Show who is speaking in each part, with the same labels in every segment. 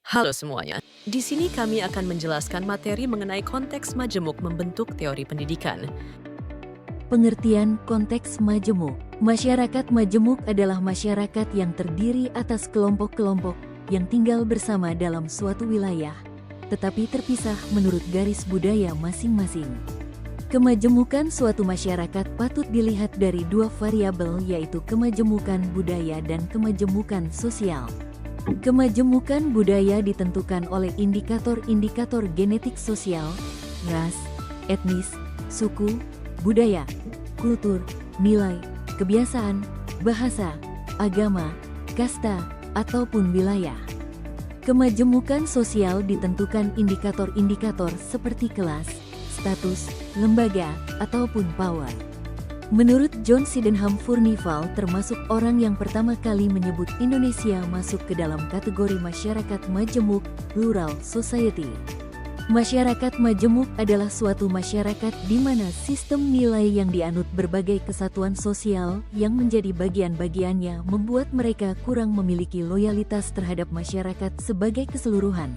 Speaker 1: Halo semuanya, di sini kami akan menjelaskan materi mengenai konteks majemuk membentuk teori pendidikan.
Speaker 2: Pengertian konteks majemuk. Masyarakat majemuk adalah masyarakat yang terdiri atas kelompok-kelompok yang tinggal bersama dalam suatu wilayah, tetapi terpisah menurut garis budaya masing-masing. Kemajemukan suatu masyarakat patut dilihat dari dua variabel, yaitu kemajemukan budaya dan kemajemukan sosial. Kemajemukan budaya ditentukan oleh indikator-indikator genetik sosial, ras, etnis, suku, budaya, kultur, nilai, kebiasaan, bahasa, agama, kasta, ataupun wilayah. Kemajemukan sosial ditentukan indikator-indikator seperti kelas, status, lembaga, ataupun power. Menurut John Sydenham Furnival termasuk orang yang pertama kali menyebut Indonesia masuk ke dalam kategori masyarakat majemuk, plural society. Masyarakat majemuk adalah suatu masyarakat di mana sistem nilai yang dianut berbagai kesatuan sosial yang menjadi bagian-bagiannya membuat mereka kurang memiliki loyalitas terhadap masyarakat sebagai keseluruhan,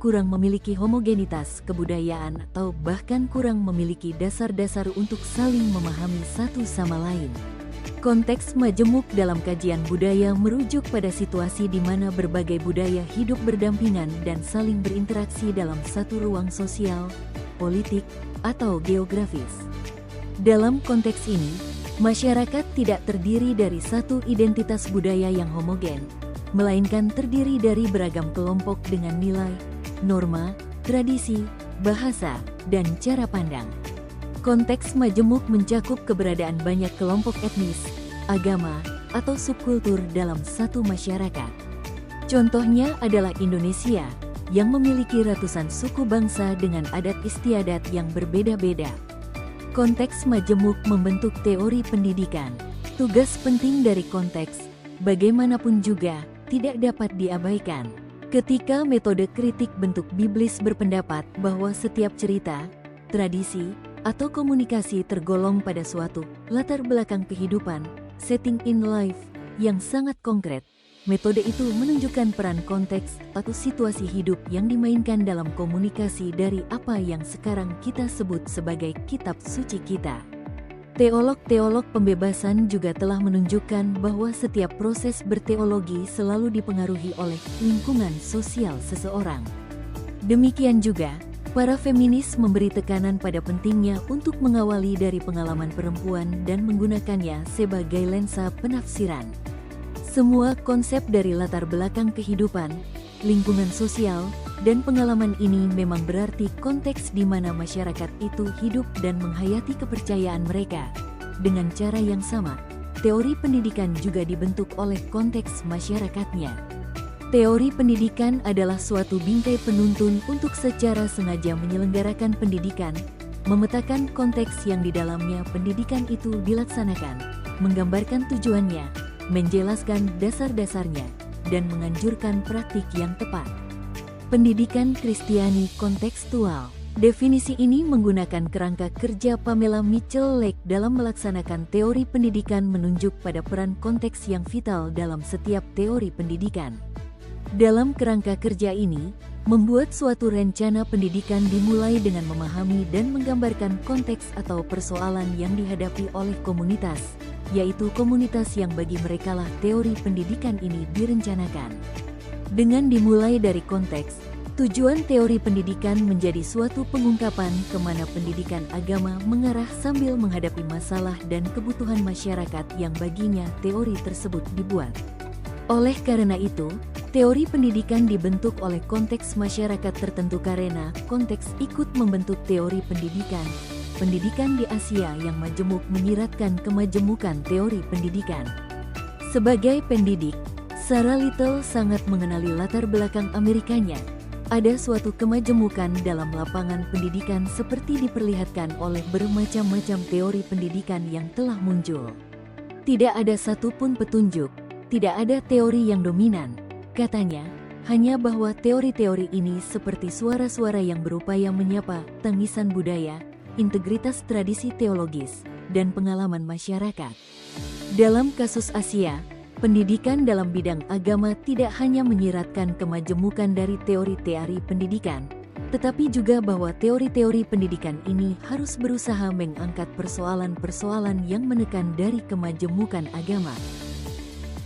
Speaker 2: kurang memiliki homogenitas kebudayaan, atau bahkan kurang memiliki dasar-dasar untuk saling memahami satu sama lain. Konteks majemuk dalam kajian budaya merujuk pada situasi di mana berbagai budaya hidup berdampingan dan saling berinteraksi dalam satu ruang sosial, politik, atau geografis. Dalam konteks ini, masyarakat tidak terdiri dari satu identitas budaya yang homogen, melainkan terdiri dari beragam kelompok dengan nilai, norma, tradisi, bahasa, dan cara pandang. Konteks majemuk mencakup keberadaan banyak kelompok etnis, agama, atau subkultur dalam satu masyarakat. Contohnya adalah Indonesia, yang memiliki ratusan suku bangsa dengan adat istiadat yang berbeda-beda. Konteks majemuk membentuk teori pendidikan. Tugas penting dari konteks, bagaimanapun juga, tidak dapat diabaikan. Ketika metode kritik bentuk biblis berpendapat bahwa setiap cerita, tradisi, atau komunikasi tergolong pada suatu latar belakang kehidupan, setting in life, yang sangat konkret, metode itu menunjukkan peran konteks atau situasi hidup yang dimainkan dalam komunikasi dari apa yang sekarang kita sebut sebagai kitab suci kita. Teolog-teolog pembebasan juga telah menunjukkan bahwa setiap proses berteologi selalu dipengaruhi oleh lingkungan sosial seseorang. Demikian juga, para feminis memberi tekanan pada pentingnya untuk mengawali dari pengalaman perempuan dan menggunakannya sebagai lensa penafsiran. Semua konsep dari latar belakang kehidupan, lingkungan sosial, dan pengalaman ini memang berarti konteks di mana masyarakat itu hidup dan menghayati kepercayaan mereka. Dengan cara yang sama, teori pendidikan juga dibentuk oleh konteks masyarakatnya. Teori pendidikan adalah suatu bingkai penuntun untuk secara sengaja menyelenggarakan pendidikan, memetakan konteks yang di dalamnya pendidikan itu dilaksanakan, menggambarkan tujuannya, menjelaskan dasar-dasarnya, dan menganjurkan praktik yang tepat. Pendidikan Kristiani kontekstual. Definisi ini menggunakan kerangka kerja Pamela Mitchell-Lake dalam melaksanakan teori pendidikan menunjuk pada peran konteks yang vital dalam setiap teori pendidikan. Dalam kerangka kerja ini, membuat suatu rencana pendidikan dimulai dengan memahami dan menggambarkan konteks atau persoalan yang dihadapi oleh komunitas, yaitu komunitas yang bagi merekalah teori pendidikan ini direncanakan. Dengan dimulai dari konteks, tujuan teori pendidikan menjadi suatu pengungkapan kemana pendidikan agama mengarah sambil menghadapi masalah dan kebutuhan masyarakat yang baginya teori tersebut dibuat. Oleh karena itu, teori pendidikan dibentuk oleh konteks masyarakat tertentu karena konteks ikut membentuk teori pendidikan. Pendidikan di Asia yang majemuk menyiratkan kemajemukan teori pendidikan. Sebagai pendidik, Sarah Little sangat mengenali latar belakang Amerikanya. Ada suatu kemajemukan dalam lapangan pendidikan seperti diperlihatkan oleh bermacam-macam teori pendidikan yang telah muncul. Tidak ada satupun petunjuk, tidak ada teori yang dominan, katanya, hanya bahwa teori-teori ini seperti suara-suara yang berupaya menyapa tangisan budaya, integritas tradisi teologis, dan pengalaman masyarakat. Dalam kasus Asia, Pendidikan dalam bidang agama tidak hanya menyiratkan kemajemukan dari teori-teori pendidikan, tetapi juga bahwa teori-teori pendidikan ini harus berusaha mengangkat persoalan-persoalan yang menekan dari kemajemukan agama.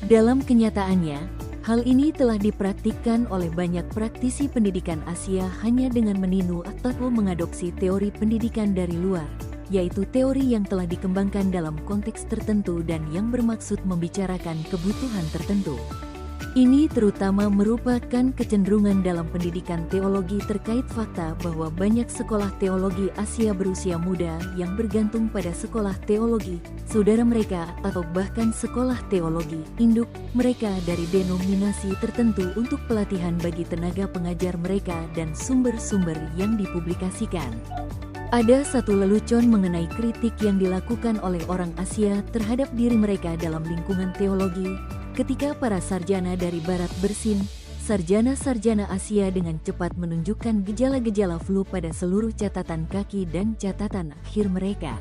Speaker 2: Dalam kenyataannya, hal ini telah dipraktikkan oleh banyak praktisi pendidikan Asia hanya dengan meniru atau mengadopsi teori pendidikan dari luar, yaitu teori yang telah dikembangkan dalam konteks tertentu dan yang bermaksud membicarakan kebutuhan tertentu. Ini terutama merupakan kecenderungan dalam pendidikan teologi terkait fakta bahwa banyak sekolah teologi Asia berusia muda yang bergantung pada sekolah teologi saudara mereka atau bahkan sekolah teologi induk mereka dari denominasi tertentu untuk pelatihan bagi tenaga pengajar mereka dan sumber-sumber yang dipublikasikan. Ada satu lelucon mengenai kritik yang dilakukan oleh orang Asia terhadap diri mereka dalam lingkungan teologi, ketika para sarjana dari Barat bersin, sarjana-sarjana Asia dengan cepat menunjukkan gejala-gejala flu pada seluruh catatan kaki dan catatan akhir mereka.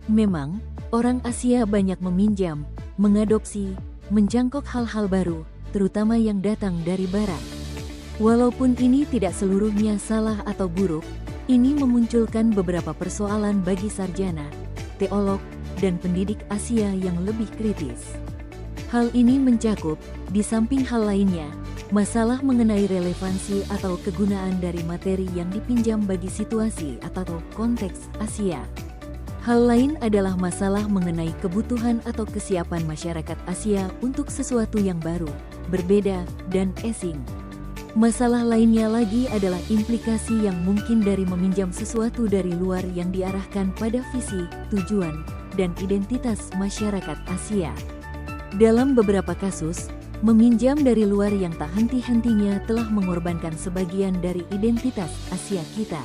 Speaker 2: Memang, orang Asia banyak meminjam, mengadopsi, menjangkok hal-hal baru, terutama yang datang dari Barat. Walaupun ini tidak seluruhnya salah atau buruk, ini memunculkan beberapa persoalan bagi sarjana, teolog, dan pendidik Asia yang lebih kritis. Hal ini mencakup, di samping hal lainnya, masalah mengenai relevansi atau kegunaan dari materi yang dipinjam bagi situasi atau konteks Asia. Hal lain adalah masalah mengenai kebutuhan atau kesiapan masyarakat Asia untuk sesuatu yang baru, berbeda, dan asing. Masalah lainnya lagi adalah implikasi yang mungkin dari meminjam sesuatu dari luar yang diarahkan pada visi, tujuan, dan identitas masyarakat Asia. Dalam beberapa kasus, meminjam dari luar yang tak henti-hentinya telah mengorbankan sebagian dari identitas Asia kita.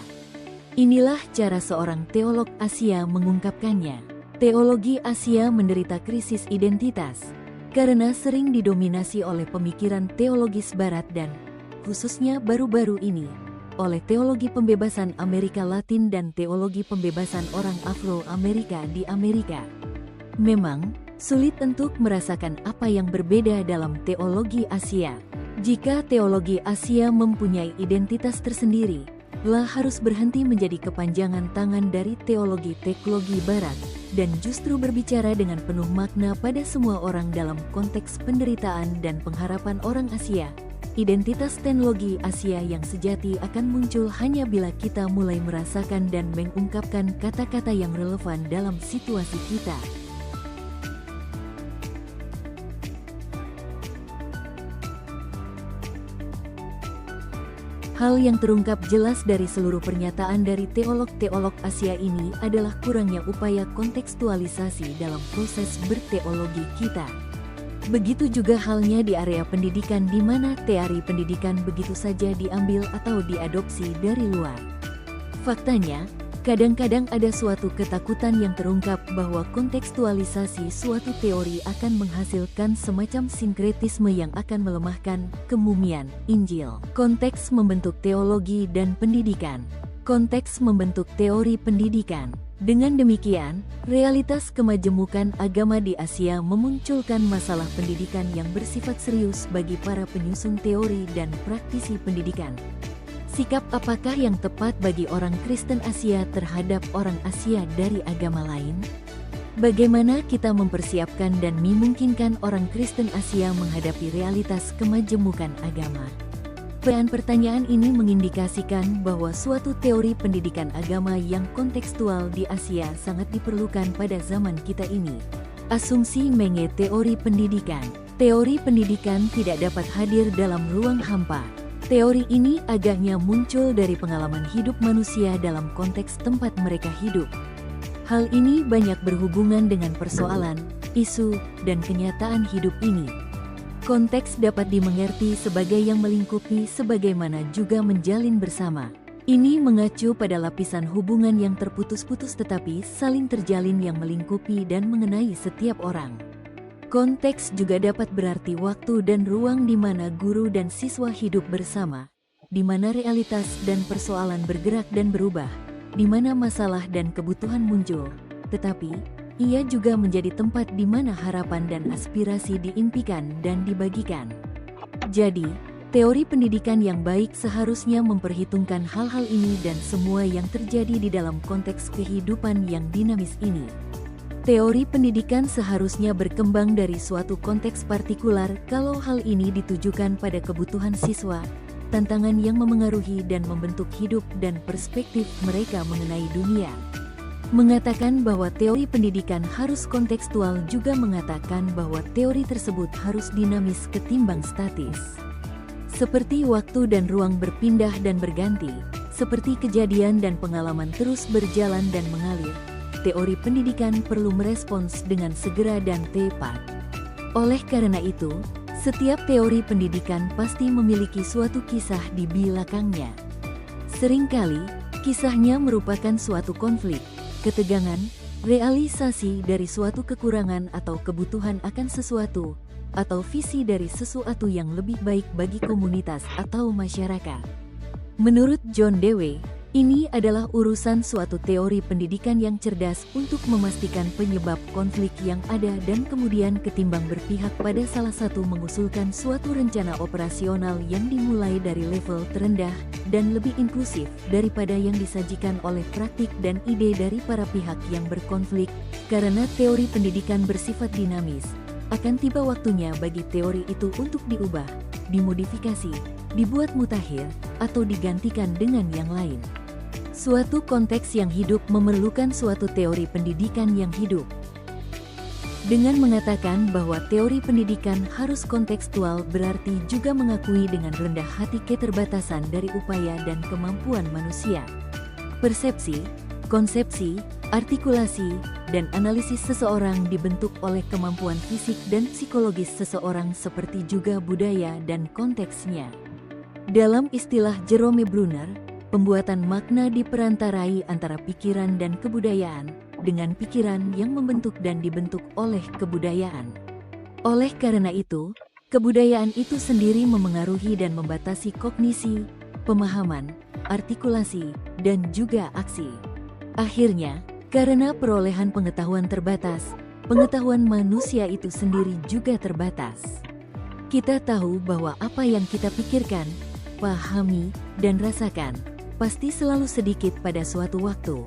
Speaker 2: Inilah cara seorang teolog Asia mengungkapkannya. Teologi Asia menderita krisis identitas, karena sering didominasi oleh pemikiran teologis Barat dan, khususnya baru-baru ini, oleh teologi pembebasan Amerika Latin dan teologi pembebasan orang Afro-Amerika di Amerika. Memang, sulit untuk merasakan apa yang berbeda dalam teologi Asia. Jika teologi Asia mempunyai identitas tersendiri, lah harus berhenti menjadi kepanjangan tangan dari teologi-teknologi Barat, dan justru berbicara dengan penuh makna pada semua orang dalam konteks penderitaan dan pengharapan orang Asia. Identitas teknologi Asia yang sejati akan muncul hanya bila kita mulai merasakan dan mengungkapkan kata-kata yang relevan dalam situasi kita. Hal yang terungkap jelas dari seluruh pernyataan dari teolog-teolog Asia ini adalah kurangnya upaya kontekstualisasi dalam proses berteologi kita. Begitu juga halnya di area pendidikan di mana teori pendidikan begitu saja diambil atau diadopsi dari luar. Faktanya, kadang-kadang ada suatu ketakutan yang terungkap bahwa kontekstualisasi suatu teori akan menghasilkan semacam sinkretisme yang akan melemahkan kemumian Injil. Konteks membentuk teologi dan pendidikan. Konteks membentuk teori pendidikan. Dengan demikian, realitas kemajemukan agama di Asia memunculkan masalah pendidikan yang bersifat serius bagi para penyusun teori dan praktisi pendidikan. Sikap apakah yang tepat bagi orang Kristen Asia terhadap orang Asia dari agama lain? Bagaimana kita mempersiapkan dan memungkinkan orang Kristen Asia menghadapi realitas kemajemukan agama? Pertanyaan ini mengindikasikan bahwa suatu teori pendidikan agama yang kontekstual di Asia sangat diperlukan pada zaman kita ini. Asumsi mengenai teori pendidikan. Teori pendidikan tidak dapat hadir dalam ruang hampa. Teori ini agaknya muncul dari pengalaman hidup manusia dalam konteks tempat mereka hidup. Hal ini banyak berhubungan dengan persoalan, isu, dan kenyataan hidup ini. Konteks dapat dimengerti sebagai yang melingkupi sebagaimana juga menjalin bersama. Ini mengacu pada lapisan hubungan yang terputus-putus tetapi saling terjalin yang melingkupi dan mengenai setiap orang. Konteks juga dapat berarti waktu dan ruang di mana guru dan siswa hidup bersama, di mana realitas dan persoalan bergerak dan berubah, di mana masalah dan kebutuhan muncul. Tetapi, ia juga menjadi tempat di mana harapan dan aspirasi diimpikan dan dibagikan. Jadi, teori pendidikan yang baik seharusnya memperhitungkan hal-hal ini dan semua yang terjadi di dalam konteks kehidupan yang dinamis ini. Teori pendidikan seharusnya berkembang dari suatu konteks partikular kalau hal ini ditujukan pada kebutuhan siswa, tantangan yang memengaruhi dan membentuk hidup dan perspektif mereka mengenai dunia. Mengatakan bahwa teori pendidikan harus kontekstual juga mengatakan bahwa teori tersebut harus dinamis ketimbang statis. Seperti waktu dan ruang berpindah dan berganti, seperti kejadian dan pengalaman terus berjalan dan mengalir, teori pendidikan perlu merespons dengan segera dan tepat. Oleh karena itu, setiap teori pendidikan pasti memiliki suatu kisah di belakangnya. Seringkali, kisahnya merupakan suatu konflik, ketegangan, realisasi dari suatu kekurangan atau kebutuhan akan sesuatu, atau visi dari sesuatu yang lebih baik bagi komunitas atau masyarakat. Menurut John Dewey, ini adalah urusan suatu teori pendidikan yang cerdas untuk memastikan penyebab konflik yang ada dan kemudian ketimbang berpihak pada salah satu mengusulkan suatu rencana operasional yang dimulai dari level terendah dan lebih inklusif daripada yang disajikan oleh praktik dan ide dari para pihak yang berkonflik. Karena teori pendidikan bersifat dinamis, akan tiba waktunya bagi teori itu untuk diubah, dimodifikasi, dibuat mutakhir, atau digantikan dengan yang lain. Suatu konteks yang hidup memerlukan suatu teori pendidikan yang hidup. Dengan mengatakan bahwa teori pendidikan harus kontekstual berarti juga mengakui dengan rendah hati keterbatasan dari upaya dan kemampuan manusia. Persepsi, konsepsi, artikulasi, dan analisis seseorang dibentuk oleh kemampuan fisik dan psikologis seseorang seperti juga budaya dan konteksnya. Dalam istilah Jerome Brunner, pembuatan makna diperantarai antara pikiran dan kebudayaan, dengan pikiran yang membentuk dan dibentuk oleh kebudayaan. Oleh karena itu, kebudayaan itu sendiri memengaruhi dan membatasi kognisi, pemahaman, artikulasi, dan juga aksi. Akhirnya, karena perolehan pengetahuan terbatas, pengetahuan manusia itu sendiri juga terbatas. Kita tahu bahwa apa yang kita pikirkan, pahami, dan rasakan pasti selalu sedikit pada suatu waktu.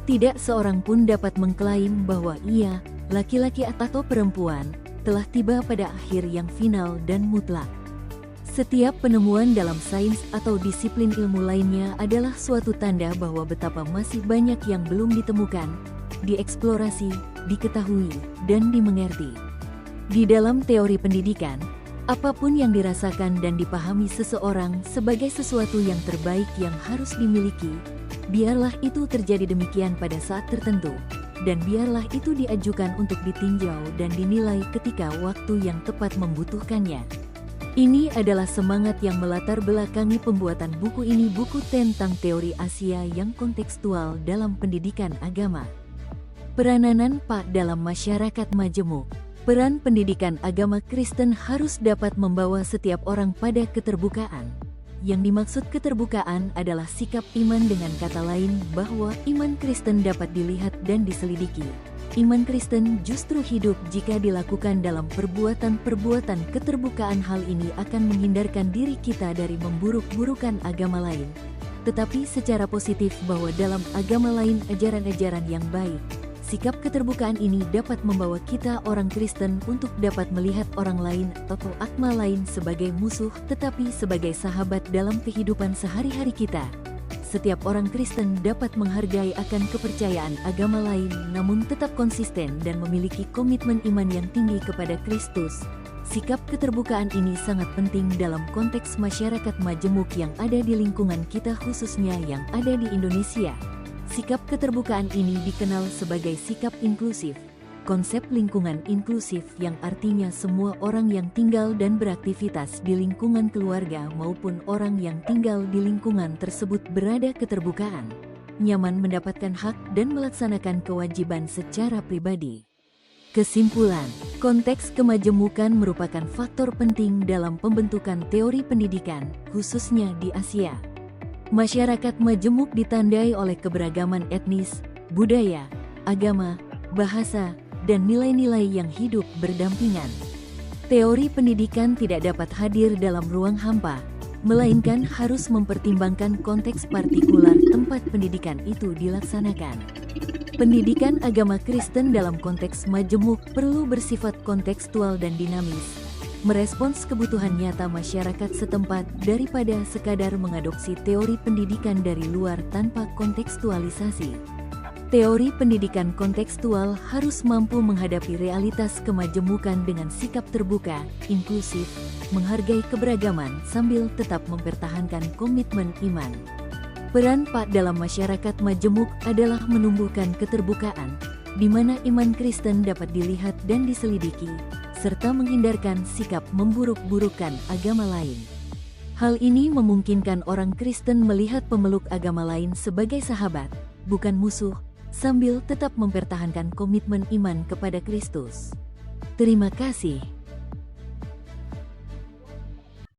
Speaker 2: Tidak seorang pun dapat mengklaim bahwa ia, laki-laki atau perempuan, telah tiba pada akhir yang final dan mutlak. Setiap penemuan dalam sains atau disiplin ilmu lainnya adalah suatu tanda bahwa betapa masih banyak yang belum ditemukan, dieksplorasi, diketahui, dan dimengerti. Di dalam teori pendidikan, apapun yang dirasakan dan dipahami seseorang sebagai sesuatu yang terbaik yang harus dimiliki, biarlah itu terjadi demikian pada saat tertentu, dan biarlah itu diajukan untuk ditinjau dan dinilai ketika waktu yang tepat membutuhkannya. Ini adalah semangat yang melatar belakangi pembuatan buku ini, buku tentang teori Asia yang kontekstual dalam pendidikan agama. Peranan Pak dalam masyarakat majemuk. Peran pendidikan agama Kristen harus dapat membawa setiap orang pada keterbukaan. Yang dimaksud keterbukaan adalah sikap iman, dengan kata lain bahwa iman Kristen dapat dilihat dan diselidiki. Iman Kristen justru hidup jika dilakukan dalam perbuatan-perbuatan. Keterbukaan hal ini akan menghindarkan diri kita dari memburuk-burukan agama lain, tetapi secara positif bahwa dalam agama lain ajaran-ajaran yang baik. Sikap keterbukaan ini dapat membawa kita orang Kristen untuk dapat melihat orang lain atau agama lain sebagai musuh, tetapi sebagai sahabat dalam kehidupan sehari-hari kita. Setiap orang Kristen dapat menghargai akan kepercayaan agama lain, namun tetap konsisten dan memiliki komitmen iman yang tinggi kepada Kristus. Sikap keterbukaan ini sangat penting dalam konteks masyarakat majemuk yang ada di lingkungan kita, khususnya yang ada di Indonesia. Sikap keterbukaan ini dikenal sebagai sikap inklusif. Konsep lingkungan inklusif yang artinya semua orang yang tinggal dan beraktivitas di lingkungan keluarga maupun orang yang tinggal di lingkungan tersebut berada keterbukaan, nyaman mendapatkan hak dan melaksanakan kewajiban secara pribadi. Kesimpulan, konteks kemajemukan merupakan faktor penting dalam pembentukan teori pendidikan, khususnya di Asia. Masyarakat majemuk ditandai oleh keberagaman etnis, budaya, agama, bahasa, dan nilai-nilai yang hidup berdampingan. Teori pendidikan tidak dapat hadir dalam ruang hampa, melainkan harus mempertimbangkan konteks partikular tempat pendidikan itu dilaksanakan. Pendidikan agama Kristen dalam konteks majemuk perlu bersifat kontekstual dan dinamis, merespons kebutuhan nyata masyarakat setempat daripada sekadar mengadopsi teori pendidikan dari luar tanpa kontekstualisasi. Teori pendidikan kontekstual harus mampu menghadapi realitas kemajemukan dengan sikap terbuka, inklusif, menghargai keberagaman sambil tetap mempertahankan komitmen iman. Peran Pak dalam masyarakat majemuk adalah menumbuhkan keterbukaan, di mana iman Kristen dapat dilihat dan diselidiki, serta menghindarkan sikap memburuk-burukan agama lain. Hal ini memungkinkan orang Kristen melihat pemeluk agama lain sebagai sahabat, bukan musuh, sambil tetap mempertahankan komitmen iman kepada Kristus. Terima kasih.